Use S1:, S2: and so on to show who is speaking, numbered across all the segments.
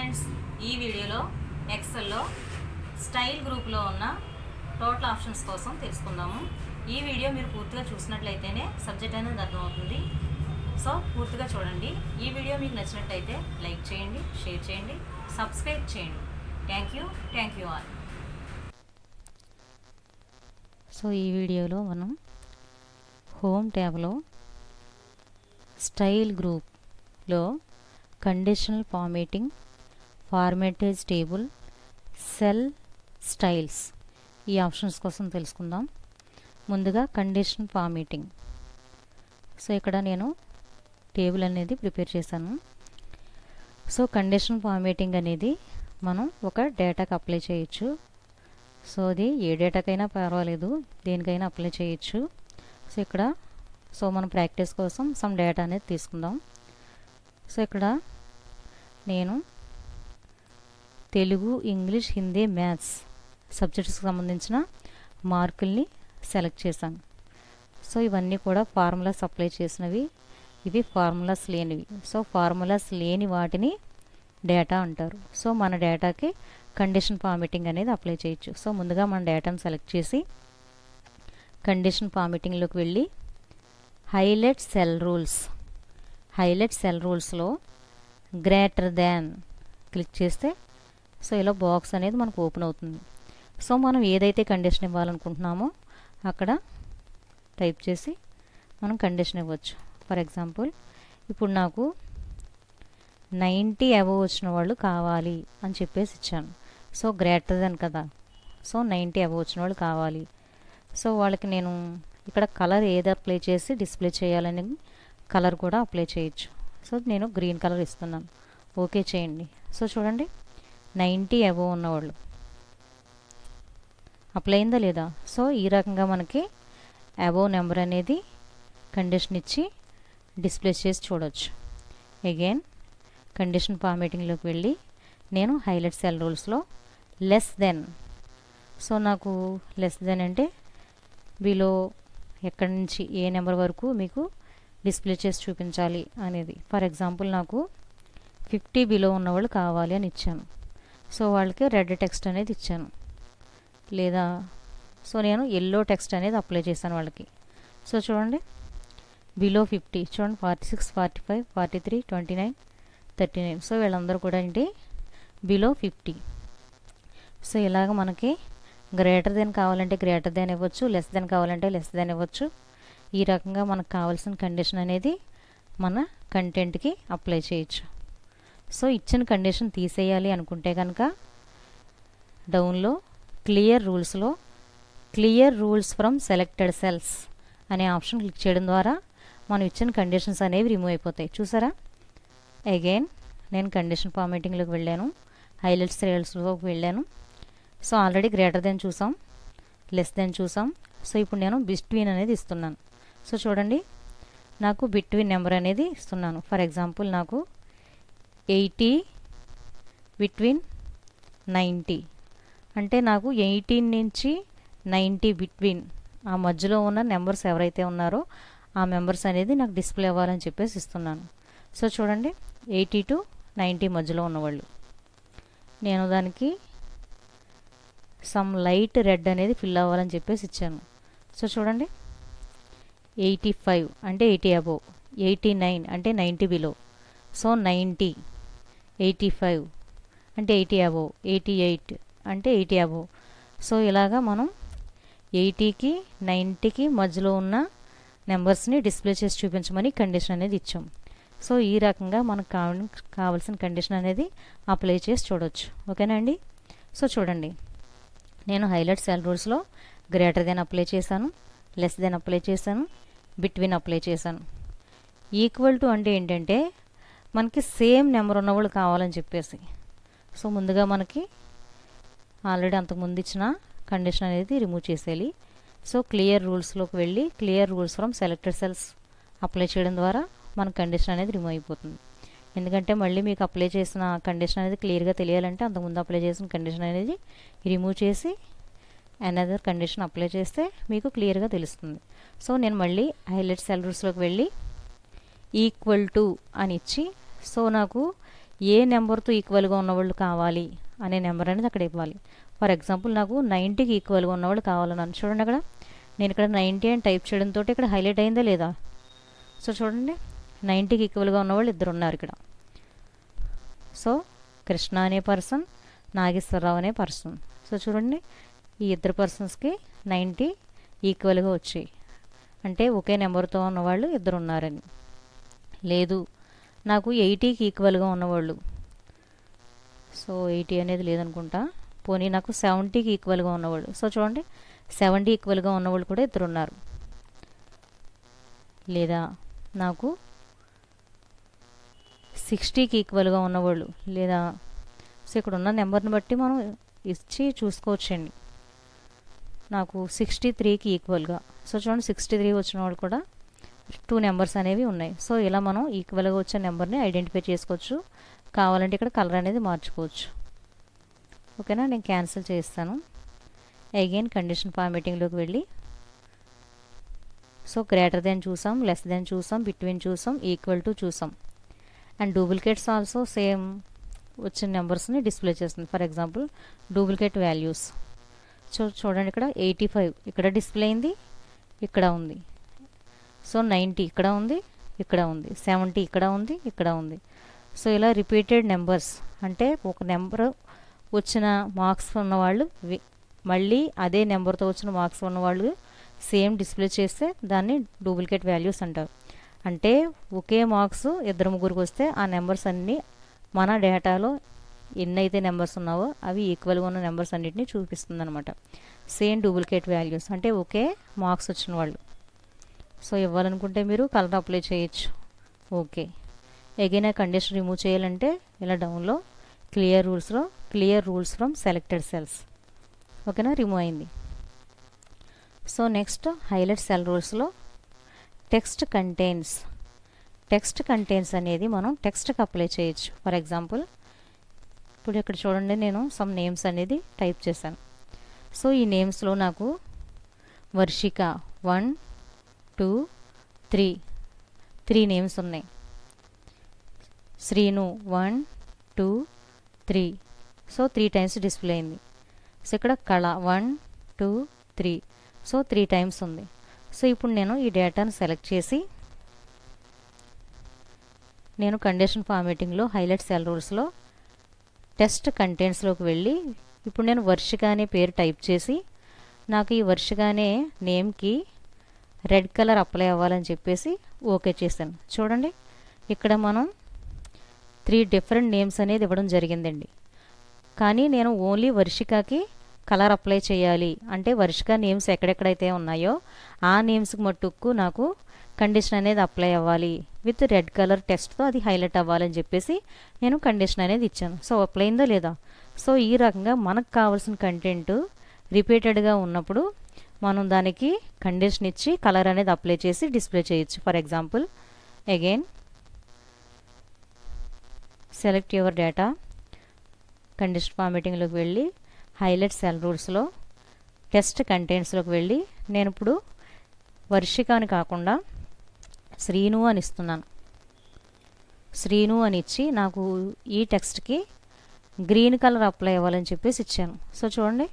S1: Friends, ఈ వీడియోలో ఎక్సెల్లో style గ్రూప్లో ఉన్న టోటల్ ఆప్షన్స్ కోసం తెలుసుకుందాము. ఈ వీడియో మీరు పూర్తిగా చూసినట్లయితేనే సబ్జెక్ట్ అనేది అర్థమవుతుంది. సో పూర్తిగా చూడండి. ఈ వీడియో మీకు నచ్చినట్లయితే లైక్ చేయండి, షేర్ చేయండి, సబ్స్క్రైబ్ చేయండి. Thank you all.
S2: సో ఈ వీడియోలో మనం హోమ్ ట్యాబ్లో స్టైల్ గ్రూప్లో conditional formatting, format as table, cell styles ఈ ఆప్షన్స్ కోసం తెలుసుకుందాం. ముందుగా కండిషనల్ ఫార్మేటింగ్. సో ఇక్కడ నేను టేబుల్ అనేది ప్రిపేర్ చేశాను. సో కండిషనల్ ఫార్మేటింగ్ అనేది మనం ఒక డేటాకి అప్లై చేయొచ్చు. సో అది ఏ డేటాకైనా పర్వాలేదు, దేనికైనా అప్లై చేయొచ్చు. సో ఇక్కడ మనం ప్రాక్టీస్ కోసం సమ్ డేటా అనేది తీసుకుందాం. సో ఇక్కడ నేను తెలుగు, ఇంగ్లీష్, హిందీ, మ్యాథ్స్ సబ్జెక్ట్స్కి సంబంధించిన మార్కుల్ని సెలెక్ట్ చేశాను. సో ఇవన్నీ కూడా ఫార్ములాస్ అప్లై చేసినవి, ఇవి ఫార్ములాస్ లేనివి. సో ఫార్ములాస్ లేని వాటిని డేటా అంటారు. సో మన డేటాకి కండిషన్ ఫార్మేటింగ్ అనేది అప్లై చేయొచ్చు. సో ముందుగా మన డేటాను సెలెక్ట్ చేసి కండిషన్ ఫార్మేటింగ్లోకి వెళ్ళి హైలైట్ సెల్ రూల్స్లో గ్రేటర్ దాన్ క్లిక్ చేస్తే సో ఇలా బాక్స్ అనేది మనకు ఓపెన్ అవుతుంది. సో మనం ఏదైతే కండిషన్ ఇవ్వాలనుకుంటున్నామో అక్కడ టైప్ చేసి మనం కండిషన్ ఇవ్వచ్చు. ఫర్ ఎగ్జాంపుల్ ఇప్పుడు నాకు 90 అబవ్ వచ్చిన వాళ్ళు కావాలి అని చెప్పేసి ఇచ్చాను. సో గ్రేటర్ దాన్ కదా, సో 90 అబవ్ వచ్చిన వాళ్ళు కావాలి. సో వాళ్ళకి నేను ఇక్కడ కలర్ ఏది అప్లై చేసి డిస్ప్లే చేయాలని కలర్ కూడా అప్లై చేయొచ్చు. సో నేను గ్రీన్ కలర్ ఇస్తున్నాను, ఓకే చేయండి. సో చూడండి 90 అబవ్ ఉన్నవాళ్ళు అప్లై అయిందా లేదా. సో ఈ రకంగా మనకి అబవ్ నెంబర్ అనేది కండిషన్ ఇచ్చి డిస్ప్లే చేసి చూడవచ్చు. అగైన్ కండిషన్ ఫార్మేటింగ్లోకి వెళ్ళి నేను హైలైట్ సెల్ రూల్స్లో లెస్ దెన్. సో నాకు లెస్ దెన్ అంటే బిలో ఎక్కడి నుంచి ఏ నెంబర్ వరకు మీకు డిస్ప్లే చేసి చూపించాలి అనేది. ఫర్ ఎగ్జాంపుల్ నాకు 50 బిలో ఉన్నవాళ్ళు కావాలి అని ఇచ్చాను. సో వాళ్ళకి రెడ్ టెక్స్ట్ అనేది ఇచ్చాను, లేదా సో నేను ఎల్లో టెక్స్ట్ అనేది అప్లై చేశాను వాళ్ళకి. సో చూడండి బిలో 50 చూడండి 46, 45, 43, 29, 39. సో వీళ్ళందరూ కూడా ఏంటి బిలో 50. సో ఇలాగ మనకి గ్రేటర్ దెన్ కావాలంటే గ్రేటర్ దెన్ ఇవ్వచ్చు, లెస్ దెన్ కావాలంటే లెస్ దెన్ ఇవ్వచ్చు. ఈ రకంగా మనకు కావాల్సిన కండిషన్ అనేది మన కంటెంట్కి అప్లై చేయొచ్చు. సో ఇచ్చిన కండిషన్ తీసేయాలి అనుకుంటే కనుక డౌన్లో clear rules from selected cells అనే ఆప్షన్ క్లిక్ చేయడం ద్వారా మనం ఇచ్చిన కండిషన్స్ అనేవి రిమూవ్ అయిపోతాయి. చూసారా. అగైన్ నేను కండిషన్ ఫార్మేటింగ్లోకి వెళ్ళాను, హైలైట్ సెల్స్లోకి వెళ్ళాను. సో ఆల్రెడీ గ్రేటర్ దెన్ చూసాం, లెస్ దెన్ చూసాం. సో ఇప్పుడు నేను బిట్వీన్ అనేది ఇస్తున్నాను. సో చూడండి నాకు బిట్వీన్ నెంబర్ అనేది ఇస్తున్నాను. ఫర్ ఎగ్జాంపుల్ నాకు 80 బిట్వీన్ 90 అంటే నాకు 18 నుంచి 90 బిట్వీన్ ఆ మధ్యలో ఉన్న నెంబర్స్ ఎవరైతే ఉన్నారో ఆ మెంబర్స్ అనేది నాకు డిస్ప్లే అవ్వాలని చెప్పేసి ఇస్తున్నాను. సో చూడండి 80 to 90 మధ్యలో ఉన్నవాళ్ళు. నేను దానికి సమ్ లైట్ రెడ్ అనేది ఫిల్ అవ్వాలని చెప్పేసి ఇచ్చాను. సో చూడండి 85 అంటే 80 అబోవ్, 89 అంటే 90 బిలో. సో 90, 85 అంటే 80 అబోవ్, 88 అంటే 80 అబోవ్. సో ఇలాగా మనం 80కి 90కి మధ్యలో ఉన్న నెంబర్స్ని డిస్ప్లే చేసి చూపించమని కండిషన్ అనేది ఇచ్చాం. సో ఈ రకంగా మనకు కావాల్సిన కండిషన్ అనేది అప్లై చేసి చూడవచ్చు. ఓకేనా అండి. సో చూడండి నేను హైలైట్ సెల్ రూల్స్లో గ్రేటర్ దెన్ అప్లై చేశాను, లెస్ దెన్ అప్లై చేశాను, బిట్వీన్ అప్లై చేశాను. ఈక్వల్ టు అంటే ఏంటంటే మనకి సేమ్ నెంబర్ ఉన్నవాళ్ళు కావాలని చెప్పేసి. సో ముందుగా మనకి ఆల్రెడీ అంతకుముందు ఇచ్చిన కండిషన్ అనేది రిమూవ్ చేసేయాలి. సో క్లియర్ రూల్స్లోకి వెళ్ళి clear rules from selected cells apply చేయడం ద్వారా మన కండిషన్ అనేది రిమూవ్ అయిపోతుంది. ఎందుకంటే మళ్ళీ మీకు అప్లై చేసిన కండిషన్ అనేది క్లియర్గా తెలియాలంటే అంతకుముందు అప్లై చేసిన కండిషన్ అనేది రిమూవ్ చేసి అనదర్ కండిషన్ అప్లై చేస్తే మీకు క్లియర్గా తెలుస్తుంది. సో నేను మళ్ళీ హైలైట్ సెల్ రూల్స్లోకి వెళ్ళి ఈక్వల్ టు అని ఇచ్చి సో నాకు ఏ నెంబర్తో ఈక్వల్గా ఉన్నవాళ్ళు కావాలి అనే నెంబర్ అనేది అక్కడ ఇవ్వాలి. ఫర్ ఎగ్జాంపుల్ నాకు 90కి ఈక్వల్గా ఉన్నవాళ్ళు కావాలన్నాను. చూడండి అక్కడ నేను ఇక్కడ 90 అని టైప్ చేయడంతో ఇక్కడ హైలైట్ అయిందా లేదా? సో చూడండి 90కి ఈక్వల్గా ఉన్నవాళ్ళు ఇద్దరు ఉన్నారు ఇక్కడ. సో కృష్ణ అనే పర్సన్, నాగేశ్వరరావు అనే పర్సన్. సో చూడండి ఈ ఇద్దరు పర్సన్స్కి 90 ఈక్వల్గా వచ్చాయి, అంటే ఒకే నెంబర్తో ఉన్నవాళ్ళు ఇద్దరు ఉన్నారని. లేదు నాకు 80కి ఈక్వల్గా ఉన్నవాళ్ళు, సో 80 అనేది లేదనుకుంటా, పోనీ నాకు 70కి ఈక్వల్గా ఉన్నవాళ్ళు. సో చూడండి 70 ఈక్వల్గా ఉన్నవాళ్ళు కూడా ఇద్దరు ఉన్నారు. లేదా నాకు 60కి ఈక్వల్గా ఉన్నవాళ్ళు, లేదా సో ఇక్కడ ఉన్న నెంబర్ని బట్టి మనం ఇచ్చి చూసుకోవచ్చండి. నాకు 63కి ఈక్వల్గా, సో చూడండి 63 వచ్చిన వాళ్ళు కూడా 2 నెంబర్స్ అనేవి ఉన్నాయి. సో ఇలా మనం ఈక్వల్గా వచ్చే నెంబర్ని ఐడెంటిఫై చేసుకోవచ్చు. కావాలంటే ఇక్కడ కలర్ అనేది మార్చుకోవచ్చు. ఓకేనా, నేను క్యాన్సిల్ చేస్తాను. అగైన్ కండిషన్ ఫార్మేటింగ్లోకి వెళ్ళి సో గ్రేటర్ దెన్ చూసాం, లెస్ దెన్ చూసాం, బిట్వీన్ చూసాం, ఈక్వల్ టు చూసాం. అండ్ డూప్లికేట్స్ ఆల్సో సేమ్ వచ్చిన నెంబర్స్ని డిస్ప్లే చేస్తుంది. For example duplicate values. చూడండి ఇక్కడ 85 ఇక్కడ డిస్ప్లే అయింది, ఇక్కడ ఉంది. సో 90 ఇక్కడ ఉంది, ఇక్కడ ఉంది. 70 ఇక్కడ ఉంది, ఇక్కడ ఉంది. సో ఇలా రిపీటెడ్ నెంబర్స్, అంటే ఒక నెంబర్ వచ్చిన మార్క్స్ ఉన్నవాళ్ళు మళ్ళీ అదే నెంబర్తో వచ్చిన మార్క్స్ ఉన్నవాళ్ళు సేమ్ డిస్ప్లే చేస్తే దాన్ని డూప్లికేట్ వాల్యూస్ అంటారు. అంటే ఒకే మార్క్స్ ఇద్దరు ముగ్గురికి వస్తే ఆ నెంబర్స్ అన్నీ మన డేటాలో ఎన్నైతే నెంబర్స్ ఉన్నావో అవి ఈక్వల్గా ఉన్న నెంబర్స్ అన్నిటిని చూపిస్తుంది అనమాట. సేమ్ డూప్లికేట్ వాల్యూస్ అంటే ఒకే మార్క్స్ వచ్చిన వాళ్ళు. సో ఇవ్వాలనుకుంటే మీరు కలర్ అప్లై చేయొచ్చు. ఓకే, అగైన్ ఆ కండిషన్ రిమూవ్ చేయాలంటే ఇలా డౌన్లో clear rules from selected cells. ఓకేనా, రిమూవ్ అయింది. సో నెక్స్ట్ హైలైట్ సెల్ రూల్స్లో టెక్స్ట్ కంటైన్స్ అనేది మనం టెక్స్ట్కి అప్లై చేయొచ్చు. ఫర్ ఎగ్జాంపుల్ ఇప్పుడు ఇక్కడ చూడండి నేను సమ్ నేమ్స్ అనేది టైప్ చేశాను. సో ఈ నేమ్స్లో నాకు వర్షిక 1 2 3 నేమ్స్ ఉన్నాయి. శ్రీను 1 2 3, సో 3 టైమ్స్ డిస్ప్లే అయింది. సో ఇక్కడ కళ 1 2 3, సో 3 టైమ్స్ ఉంది. సో ఇప్పుడు నేను ఈ డేటాను సెలెక్ట్ చేసి నేను కండిషన్ ఫార్మేటింగ్లో హైలైట్ సెల్ రూల్స్లో టెస్ట్ కంటెంట్స్లోకి వెళ్ళి ఇప్పుడు నేను వర్షిక అనే పేరు టైప్ చేసి నాకు ఈ వర్షిక అనే నేమ్కి రెడ్ కలర్ అప్లై అవ్వాలని చెప్పేసి ఓకే చేశాను. చూడండి ఇక్కడ మనం 3 డిఫరెంట్ నేమ్స్ అనేది ఇవ్వడం జరిగిందండి. కానీ నేను ఓన్లీ వర్షికకి కలర్ అప్లై చేయాలి అంటే వర్షిక నేమ్స్ ఎక్కడెక్కడైతే ఉన్నాయో ఆ నేమ్స్కి మట్టుకు నాకు కండిషన్ అనేది అప్లై అవ్వాలి విత్ రెడ్ కలర్ టెక్స్ట్తో అది హైలైట్ అవ్వాలని చెప్పేసి నేను కండిషన్ అనేది ఇచ్చాను. సో అప్లై అయిందో లేదా? సో ఈ రకంగా మనకు కావాల్సిన కంటెంట్ రిపీటెడ్గా ఉన్నప్పుడు మనం దానికి కండిషన్ ఇచ్చి కలర్ అనేది అప్లై చేసి డిస్ప్లే చేయొచ్చు. For example again select your data, condition ఫార్మేటింగ్లోకి వెళ్ళి హైలైట్ సెల్ రూల్స్లో టెస్ట్ కంటెంట్స్లోకి వెళ్ళి నేను ఇప్పుడు వర్షిక అని కాకుండా శ్రీను అని ఇస్తున్నాను. శ్రీను అని ఇచ్చి నాకు ఈ టెక్స్ట్కి గ్రీన్ కలర్ అప్లై అవ్వాలని చెప్పేసి ఇచ్చాను. సో చూడండి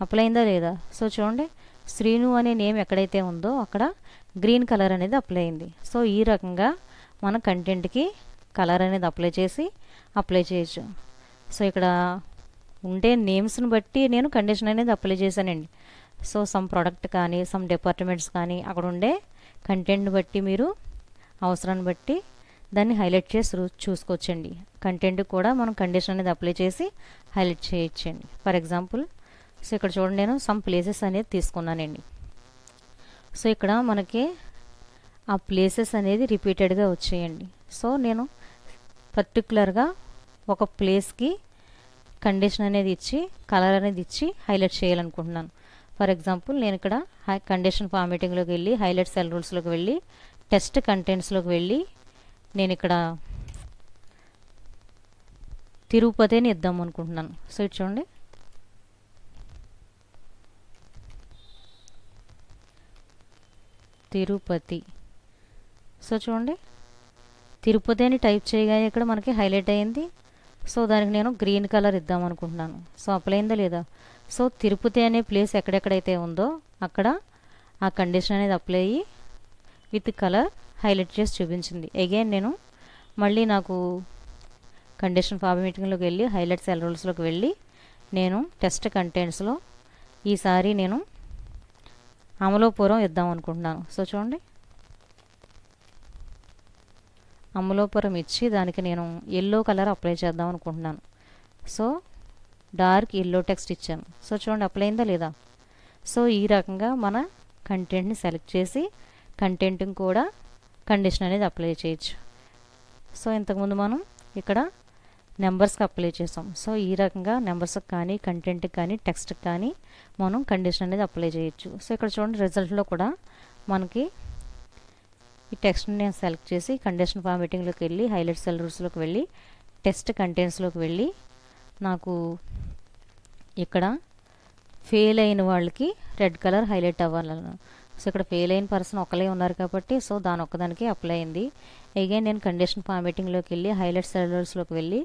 S2: అప్లై అయిందా లేదా? సో చూడండి శ్రీను అనే నేమ్ ఎక్కడైతే ఉందో అక్కడ గ్రీన్ కలర్ అనేది అప్లై అయింది. సో ఈ రకంగా మన కంటెంట్కి కలర్ అనేది అప్లై చేయొచ్చు. సో ఇక్కడ ఉండే నేమ్స్ని బట్టి నేను కండిషన్ అనేది అప్లై చేశానండి. సో సమ్ ప్రోడక్ట్ కానీ సమ్ డిపార్ట్మెంట్స్ కానీ అక్కడ ఉండే కంటెంట్ని బట్టి మీరు అవసరాన్ని బట్టి దాన్ని హైలైట్ చేసి చూసుకోవచ్చండి. కంటెంట్ కూడా మనం కండిషన్ అనేది అప్లై చేసి హైలైట్ చేయొచ్చండి. ఫర్ ఎగ్జాంపుల్ సో ఇక్కడ చూడండి నేను సమ్ ప్లేసెస్ అనేది తీసుకున్నానండి. సో ఇక్కడ మనకి ఆ ప్లేసెస్ అనేది రిపీటెడ్గా వచ్చాయండి. సో నేను పర్టికులర్గా ఒక ప్లేస్కి కండిషన్ అనేది ఇచ్చి కలర్ అనేది ఇచ్చి హైలైట్ చేయాలనుకుంటున్నాను. ఫర్ ఎగ్జాంపుల్ నేను ఇక్కడ కండిషన్ ఫార్మేటింగ్లోకి వెళ్ళి హైలైట్ సెల్ రూల్స్లోకి వెళ్ళి టెస్ట్ కంటెంట్స్లోకి వెళ్ళి నేను ఇక్కడ తిరుపతిని ఇద్దాం అనుకుంటున్నాను. సో ఇది చూడండి తిరుపతి. సో చూడండి తిరుపతి అని టైప్ చేయగానే ఇక్కడ మనకి హైలైట్ అయింది. సో దానికి నేను గ్రీన్ కలర్ ఇద్దాం అనుకుంటున్నాను. సో అప్లై అయిందా లేదా? సో తిరుపతి అనే ప్లేస్ ఎక్కడెక్కడైతే ఉందో అక్కడ ఆ కండిషన్ అనేది అప్లై అయ్యి విత్ కలర్ హైలైట్ చేసి చూపించింది. అగైన్ నేను మళ్ళీ నాకు కండిషన్ ఫార్మాటింగ్లోకి వెళ్ళి హైలైట్ సెల్ రూల్స్లోకి వెళ్ళి నేను టెస్ట్ కంటెంట్స్లో ఈసారి నేను అమలాపురం ఇద్దాం అనుకుంటున్నాను. సో చూడండి, అమలాపురం ఇచ్చి దానికి నేను ఎల్లో కలర్ అప్లై చేద్దాం అనుకుంటున్నాను. సో డార్క్ ఎల్లో టెక్స్ట్ ఇచ్చాను. సో చూడండి అప్లై అయిందా లేదా? సో ఈ రకంగా మన కంటెంట్ని సెలెక్ట్ చేసి కంటెంట్ని కూడా కండిషన్ అనేది అప్లై చేయొచ్చు. సో ఇంతకుముందు మనం ఇక్కడ నెంబర్స్కి అప్లై చేసాం. సో ఈ రకంగా నెంబర్స్కి కానీ కంటెంట్కి కానీ టెక్స్ట్కి కానీ మనం కండిషన్ అనేది అప్లై చేయొచ్చు. సో ఇక్కడ చూడండి రిజల్ట్లో కూడా మనకి ఈ టెక్స్ట్ని నేను సెలెక్ట్ చేసి కండిషన్ ఫార్మాటింగ్లోకి వెళ్ళి హైలైట్ సెల్ రూల్స్లోకి వెళ్ళి టెస్ట్ కంటెంట్స్లోకి వెళ్ళి నాకు ఇక్కడ ఫెయిల్ అయిన వాళ్ళకి రెడ్ కలర్ హైలైట్ అవ్వాలన్నా. సో ఇక్కడ ఫెయిల్ అయిన పర్సన్ ఒకలే ఉన్నారు కాబట్టి సో దాని ఒక్కదానికి అప్లై అయింది. అగైన్ నేను కండిషన్ ఫార్మాటింగ్లోకి వెళ్ళి హైలైట్ సెల్ రూల్స్లోకి వెళ్ళి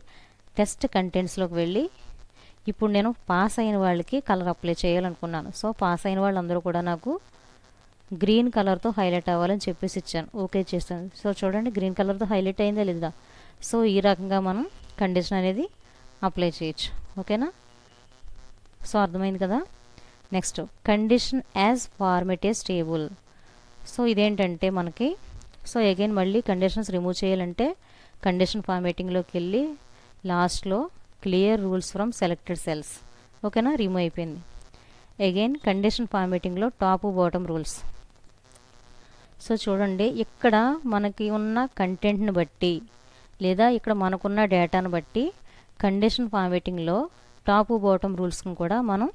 S2: టెస్ట్ కంటెంట్స్లోకి వెళ్ళి ఇప్పుడు నేను పాస్ అయిన వాళ్ళకి కలర్ అప్లై చేయాలనుకున్నాను. సో పాస్ అయిన వాళ్ళందరూ కూడా నాకు గ్రీన్ కలర్తో హైలైట్ అవ్వాలని చెప్పేసి ఇచ్చాను, ఓకే చేస్తాను. సో చూడండి గ్రీన్ కలర్తో హైలైట్ అయిందా లేదా? సో ఈ రకంగా మనం కండిషన్ అనేది అప్లై చేయొచ్చు. ఓకేనా? సో అర్థమైంది కదా. Next condition as format a table. So ఇదేంటంటే మనకి సో అగైన్ మళ్ళీ కండిషన్స్ రిమూవ్ చేయాలంటే కండిషన్ ఫార్మేటింగ్లోకి వెళ్ళి లాస్ట్లో clear rules from selected cells. ఓకేనా, రిమూవ్ అయిపోయింది. అగైన్ కండిషన్ ఫార్మేటింగ్లో టాప్ బాటమ్ రూల్స్. సో చూడండి ఇక్కడ మనకి ఉన్న కంటెంట్ని బట్టి లేదా ఇక్కడ మనకున్న డేటాను బట్టి కండిషన్ ఫార్మేటింగ్లో టాప్ బాటమ్ రూల్స్ని కూడా మనం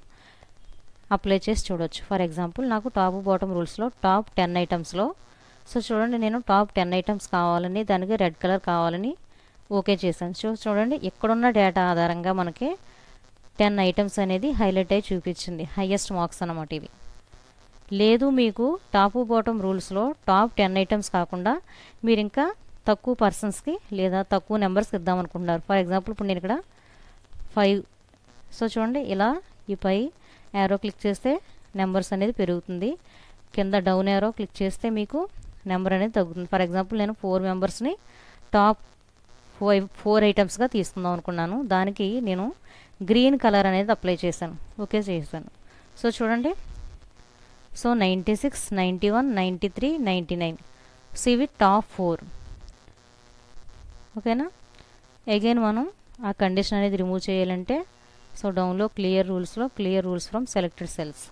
S2: అప్లై చేసి చూడవచ్చు. ఫర్ ఎగ్జాంపుల్ నాకు టాప్ బాటమ్ రూల్స్లో టాప్ 10 ఐటమ్స్లో సో చూడండి నేను టాప్ 10 ఐటమ్స్ కావాలని దానికి రెడ్ కలర్ కావాలని ఓకే చేశాను. సో చూడండి ఇక్కడున్న డేటా ఆధారంగా మనకి 10 ఐటమ్స్ అనేది హైలైట్ అయ్యి చూపించింది, హైయెస్ట్ మార్క్స్ అన్నమాట ఇవి. లేదు మీకు టాప్ బాటమ్ రూల్స్లో టాప్ 10 ఐటమ్స్ కాకుండా మీరు ఇంకా తక్కువ పర్సన్స్కి లేదా తక్కువ నెంబర్స్కి ఇద్దాం అనుకుంటున్నారు. ఫర్ ఎగ్జాంపుల్ ఇప్పుడు నేను ఇక్కడ 5. సో చూడండి ఇలా ఈ పై యారో క్లిక్ చేస్తే నెంబర్స్ అనేది పెరుగుతుంది, కింద డౌన్ యారో క్లిక్ చేస్తే మీకు నెంబర్ అనేది తగ్గుతుంది. ఫర్ ఎగ్జాంపుల్ నేను 4 మెంబర్స్ని టాప్ 4 ఐటమ్స్గా తీసుకుందాం అనుకున్నాను. దానికి నేను గ్రీన్ కలర్ అనేది అప్లై చేశాను, ఓకే చేశాను. సో చూడండి సో 96, 91, 93, 99. సో ఇవి టాప్ 4. ఓకేనా. అగైన్ మనం ఆ కండిషన్ అనేది రిమూవ్ చేయాలంటే సో డౌన్లో clear rules from selected cells.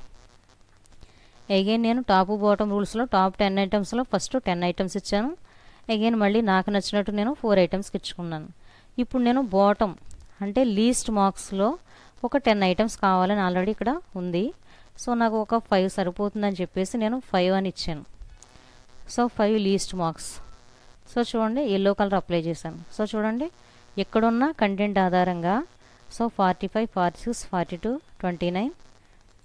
S2: Again నేను టాప్ బాటమ్ రూల్స్లో టాప్ 10 ఐటమ్స్లో ఫస్ట్ 10 ఐటమ్స్ ఇచ్చాను. అగైన్ మళ్ళీ నాకు నచ్చినట్టు నేను 4 ఐటమ్స్కి ఇచ్చుకున్నాను. ఇప్పుడు నేను బాటమ్ అంటే లీస్ట్ మార్క్స్లో ఒక 10 ఐటమ్స్ కావాలని ఆల్రెడీ ఇక్కడ ఉంది. సో నాకు ఒక 5 సరిపోతుందని చెప్పేసి నేను 5 అని ఇచ్చాను. So 5 least marks. సో చూడండి ఎల్లో కలర్ అప్లై చేశాను. సో చూడండి ఎక్కడున్న కంటెంట్ ఆధారంగా సో 45, 46, 42, 29,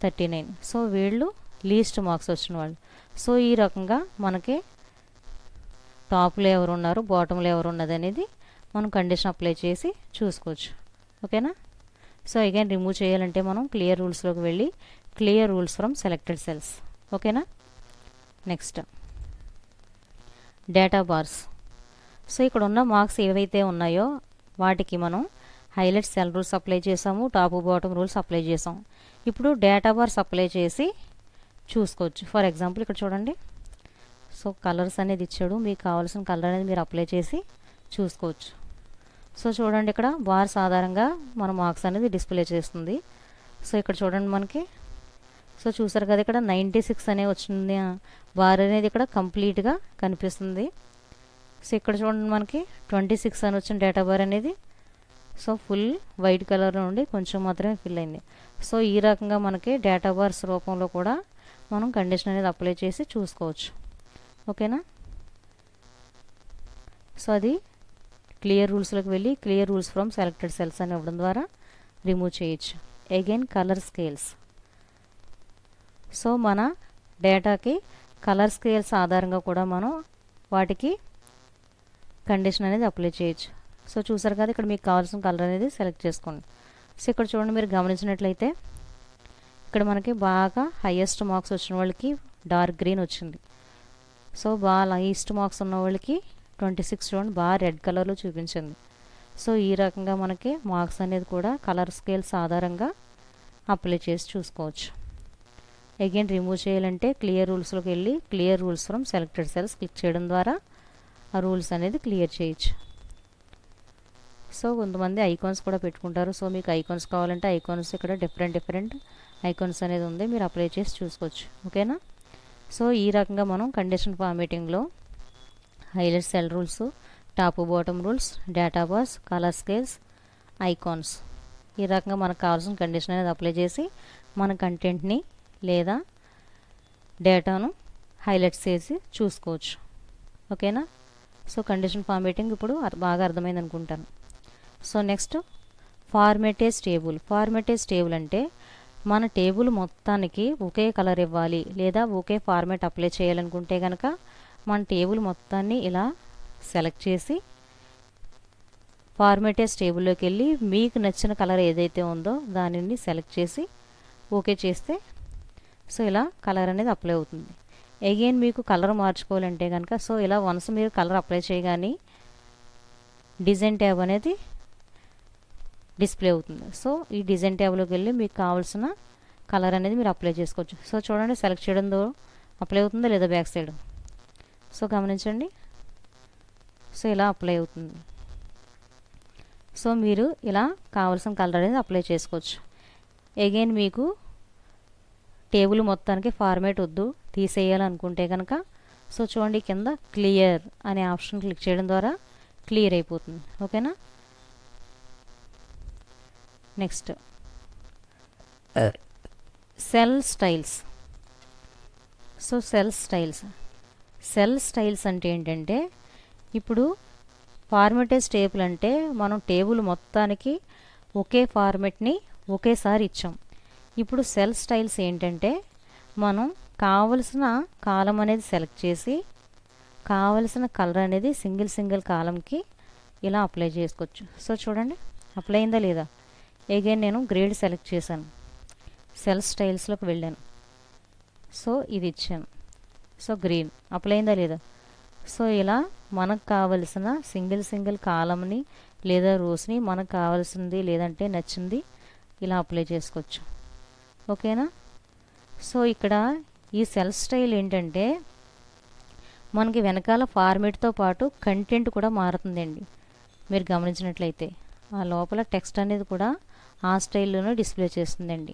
S2: 39. సో వీళ్ళు లీస్ట్ మార్క్స్ వచ్చిన వాళ్ళు. సో ఈ రకంగా మనకి టాప్లో ఎవరు ఉన్నారు బాటంలో ఎవరు ఉన్నది అనేది మనం కండిషన్ అప్లై చేసి చూసుకోవచ్చు. ఓకేనా. సో అగైన్ రిమూవ్ చేయాలంటే మనం క్లియర్ రూల్స్లోకి వెళ్ళి clear rules from selected cells. ఓకేనా. Next data bars. సో ఇక్కడ ఉన్న మార్క్స్ ఏవైతే ఉన్నాయో వాటికి మనం హైలైట్ సెల్ రూల్స్ అప్లై చేసాము, టాప్ బాటమ్ రూల్స్ అప్లై చేసాం. ఇప్పుడు డేటా బార్స్ అప్లై చేసి చూసుకోవచ్చు. ఫర్ ఎగ్జాంపుల్ ఇక్కడ చూడండి సో కలర్స్ అనేది ఇచ్చాడు, మీకు కావాల్సిన కలర్ అనేది మీరు అప్లై చేసి చూసుకోవచ్చు. సో చూడండి ఇక్కడ బార్స్ ఆధారంగా మన మార్క్స్ అనేది డిస్ప్లే చేస్తుంది. సో ఇక్కడ చూడండి మనకి సో చూసారు కదా ఇక్కడ 96 అనే వచ్చింది బార్ అనేది ఇక్కడ కంప్లీట్గా కనిపిస్తుంది. సో ఇక్కడ చూడండి మనకి 26 అని వచ్చిన డేటా బార్ అనేది సో ఫుల్ వైట్ కలర్ నుండి కొంచెం మాత్రమే ఫిల్ అయింది. సో ఈ రకంగా మనకి డేటా బార్స్ రూపంలో కూడా మనం కండిషన్ అనేది అప్లై చేసి చూసుకోవచ్చు. ఓకేనా. సో అది క్లియర్ రూల్స్లోకి వెళ్ళి clear rules from selected cells అని ఇవ్వడం ద్వారా రిమూవ్ చేయొచ్చు. Again colour scales. సో మన డేటాకి కలర్ స్కేల్స్ ఆధారంగా కూడా మనం వాటికి కండిషన్ అనేది అప్లై చేయొచ్చు. సో చూసారు కదా, ఇక్కడ మీకు కావాల్సిన కలర్ అనేది సెలెక్ట్ చేసుకోండి. సో ఇక్కడ చూడండి, మీరు గమనించినట్లయితే ఇక్కడ మనకి బాగా హైయెస్ట్ మార్క్స్ వచ్చిన వాళ్ళకి డార్క్ గ్రీన్ వచ్చింది. సో బాగా లైస్ట్ మార్క్స్ ఉన్న వాళ్ళకి 26 చూడండి బాగా రెడ్ కలర్లో చూపించింది. సో ఈ రకంగా మనకి మార్క్స్ అనేది కూడా కలర్ స్కేల్స్ ఆధారంగా అప్లై చేసి చూసుకోవచ్చు. అగైన్ రిమూవ్ చేయాలంటే క్లియర్ రూల్స్లోకి వెళ్ళి clear rules from selected cells click చేయడం ద్వారా ఆ రూల్స్ అనేది క్లియర్ చేయొచ్చు. సో కొంతమంది ఐకాన్స్ కూడా పెట్టుకుంటారు. సో మీకు ఐకాన్స్ కావాలంటే ఐకాన్స్ ఇక్కడ డిఫరెంట్ ఐకాన్స్ అనేది ఉంది, మీరు అప్లై చేసి చూసుకోవచ్చు. ఓకేనా. సో ఈ రకంగా మనం కండిషన్ ఫార్మేటింగ్లో highlight cell rules, top bottom rules, data bars, colour scales, icons ఈ రకంగా మనకు కావాల్సిన కండిషన్ అనేది అప్లై చేసి మన కంటెంట్ని లేదా డేటాను హైలైట్స్ చేసి చూసుకోవచ్చు. ఓకేనా. సో కండిషన్ ఫార్మేటింగ్ ఇప్పుడు బాగా అర్థమైంది అనుకుంటాను. So next format as table. Format as table అంటే మన టేబుల్ మొత్తానికి ఒకే కలర్ ఇవ్వాలి లేదా ఒకే ఫార్మేట్ అప్లై చేయాలనుకుంటే కనుక మన టేబుల్ మొత్తాన్ని ఇలా సెలెక్ట్ చేసి ఫార్మేటేజ్ టేబుల్లోకి వెళ్ళి మీకు నచ్చిన కలర్ ఏదైతే ఉందో దానిని సెలెక్ట్ చేసి ఓకే చేస్తే సో ఇలా కలర్ అనేది అప్లై అవుతుంది. అగైన్ మీకు కలర్ మార్చుకోవాలంటే కనుక సో ఇలా వన్స్ మీరు కలర్ అప్లై చేయగానే డిజైన్ ట్యాబ్ అనేది డిస్ప్లే అవుతుంది. సో ఈ డిజైన్ ట్యాబ్లోకి వెళ్ళి మీకు కావాల్సిన కలర్ అనేది మీరు అప్లై చేసుకోవచ్చు. సో చూడండి, సెలెక్ట్ చేయడంతో అప్లై అవుతుందా లేదా బ్యాక్ సైడ్. సో గమనించండి, సో ఇలా అప్లై అవుతుంది. సో మీరు ఇలా కావాల్సిన కలర్ అనేది అప్లై చేసుకోవచ్చు. అగైన్ మీకు టేబుల్ మొత్తానికి ఫార్మేట్ వద్దు తీసేయాలనుకుంటే కనుక సో చూడండి కింద క్లియర్ అనే ఆప్షన్ క్లిక్ చేయడం ద్వారా క్లియర్ అయిపోతుంది. ఓకేనా. Next cell styles. So cell styles అంటే ఏంటంటే ఇప్పుడు ఫార్మేటేజ్ టేబుల్ అంటే మనం టేబుల్ మొత్తానికి ఒకే ఫార్మేట్ని ఒకేసారి ఇచ్చాం. ఇప్పుడు సెల్ స్టైల్స్ ఏంటంటే మనం కావలసిన కాలం అనేది సెలెక్ట్ చేసి కావలసిన కలర్ అనేది సింగిల్ కాలంకి ఇలా అప్లై చేసుకోవచ్చు. సో చూడండి అప్లై అయిందా లేదా. అగైన్ నేను గ్రేడ్ సెలెక్ట్ చేశాను, సెల్ స్టైల్స్లోకి వెళ్ళాను, సో ఇది ఇచ్చాను. సో గ్రీన్ అప్లై అయిందా లేదా. సో ఇలా మనకు కావలసిన సింగిల్ కాలంని లేదా రోస్ని మనకు కావాల్సింది లేదంటే నచ్చింది ఇలా అప్లై చేసుకోవచ్చు. ఓకేనా. సో ఇక్కడ ఈ సెల్ స్టైల్ ఏంటంటే మనకి వెనకాల ఫార్మేట్తో పాటు కంటెంట్ కూడా మారుతుందండి. మీరు గమనించినట్లయితే ఆ లోపల టెక్స్ట్ అనేది కూడా ఆ స్టైల్లోనే డిస్ప్లే చేస్తుందండి.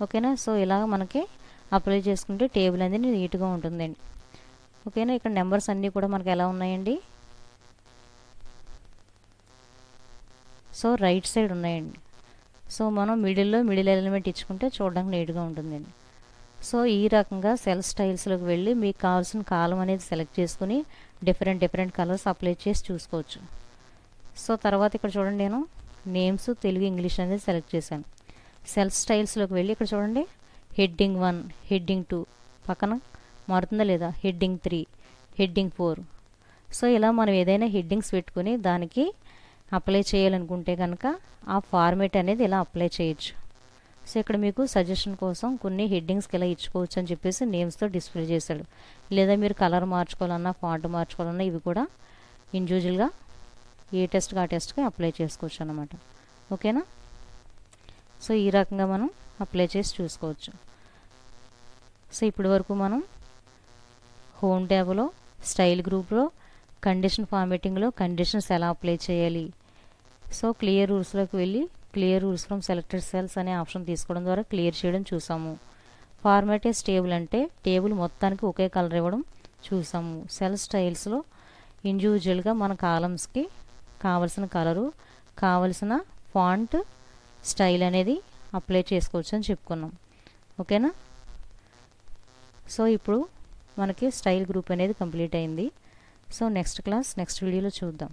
S2: ఓకేనా. సో ఇలా మనకి అప్లై చేసుకుంటే టేబుల్ అనేది నీట్గా ఉంటుందండి. ఓకేనా. ఇక్కడ నెంబర్స్ అన్నీ కూడా మనకి ఎలా ఉన్నాయండి, సో రైట్ సైడ్ ఉన్నాయండి. సో మనం మిడిల్ ఎలిమెంట్ ఇచ్చుకుంటే చూడడానికి నీట్గా ఉంటుందండి. సో ఈ రకంగా సెల్ స్టైల్స్లోకి వెళ్ళి మీకు కావాల్సిన కాలం అనేది సెలెక్ట్ చేసుకుని డిఫరెంట్ కలర్స్ అప్లై చేసి చూసుకోవచ్చు. సో తర్వాత ఇక్కడ చూడండి, నేను నేమ్స్ తెలుగు ఇంగ్లీష్ అనేది సెలెక్ట్ చేశాను. సెల్ స్టైల్స్లోకి వెళ్ళి ఇక్కడ చూడండి హెడ్డింగ్ 1, హెడ్డింగ్ 2 పక్కన మారుతుందా లేదా, హెడ్డింగ్ 3, హెడ్డింగ్ 4. సో ఇలా మనం ఏదైనా హెడ్డింగ్స్ పెట్టుకుని దానికి అప్లై చేయాలనుకుంటే కనుక ఆ ఫార్మేట్ అనేది ఇలా అప్లై చేయొచ్చు. సో ఇక్కడ మీకు సజెషన్ కోసం కొన్ని హెడ్డింగ్స్కి ఇలా ఇచ్చుకోవచ్చు అని చెప్పేసి నేమ్స్తో డిస్ప్లే చేశాడు. లేదా మీరు కలర్ మార్చుకోవాలన్నా ఫాంట్ మార్చుకోవాలన్నా ఇవి కూడా ఇండివిజువల్గా ఏ టెస్ట్కి ఆ టెస్ట్కి అప్లై చేసుకోవచ్చు అన్నమాట. ఓకేనా. సో ఈ రకంగా మనం అప్లై చేసి చూసుకోవచ్చు. సో ఇప్పటి వరకు మనం హోమ్ ట్యాబ్లో స్టైల్ గ్రూప్లో కండిషన్ ఫార్మేటింగ్లో కండిషన్స్ ఎలా అప్లై చేయాలి, సో క్లియర్ రూల్స్లోకి వెళ్ళి clear rules from selected cells అనే ఆప్షన్ తీసుకోవడం ద్వారా క్లియర్ చేయడం చూసాము. ఫార్మాటేజ్ టేబుల్ అంటే టేబుల్ మొత్తానికి ఒకే కలర్ ఇవ్వడం చూసాము. సెల్ స్టైల్స్లో ఇండివిజువల్గా మన కాలమ్స్కి కావలసిన కలరు కావలసిన ఫాంట్ స్టైల్ అనేది అప్లై చేసుకోవచ్చు అని చెప్పుకున్నాం. ఓకేనా. సో ఇప్పుడు మనకి స్టైల్ గ్రూప్ అనేది కంప్లీట్ అయింది. సో నెక్స్ట్ వీడియోలో చూద్దాం.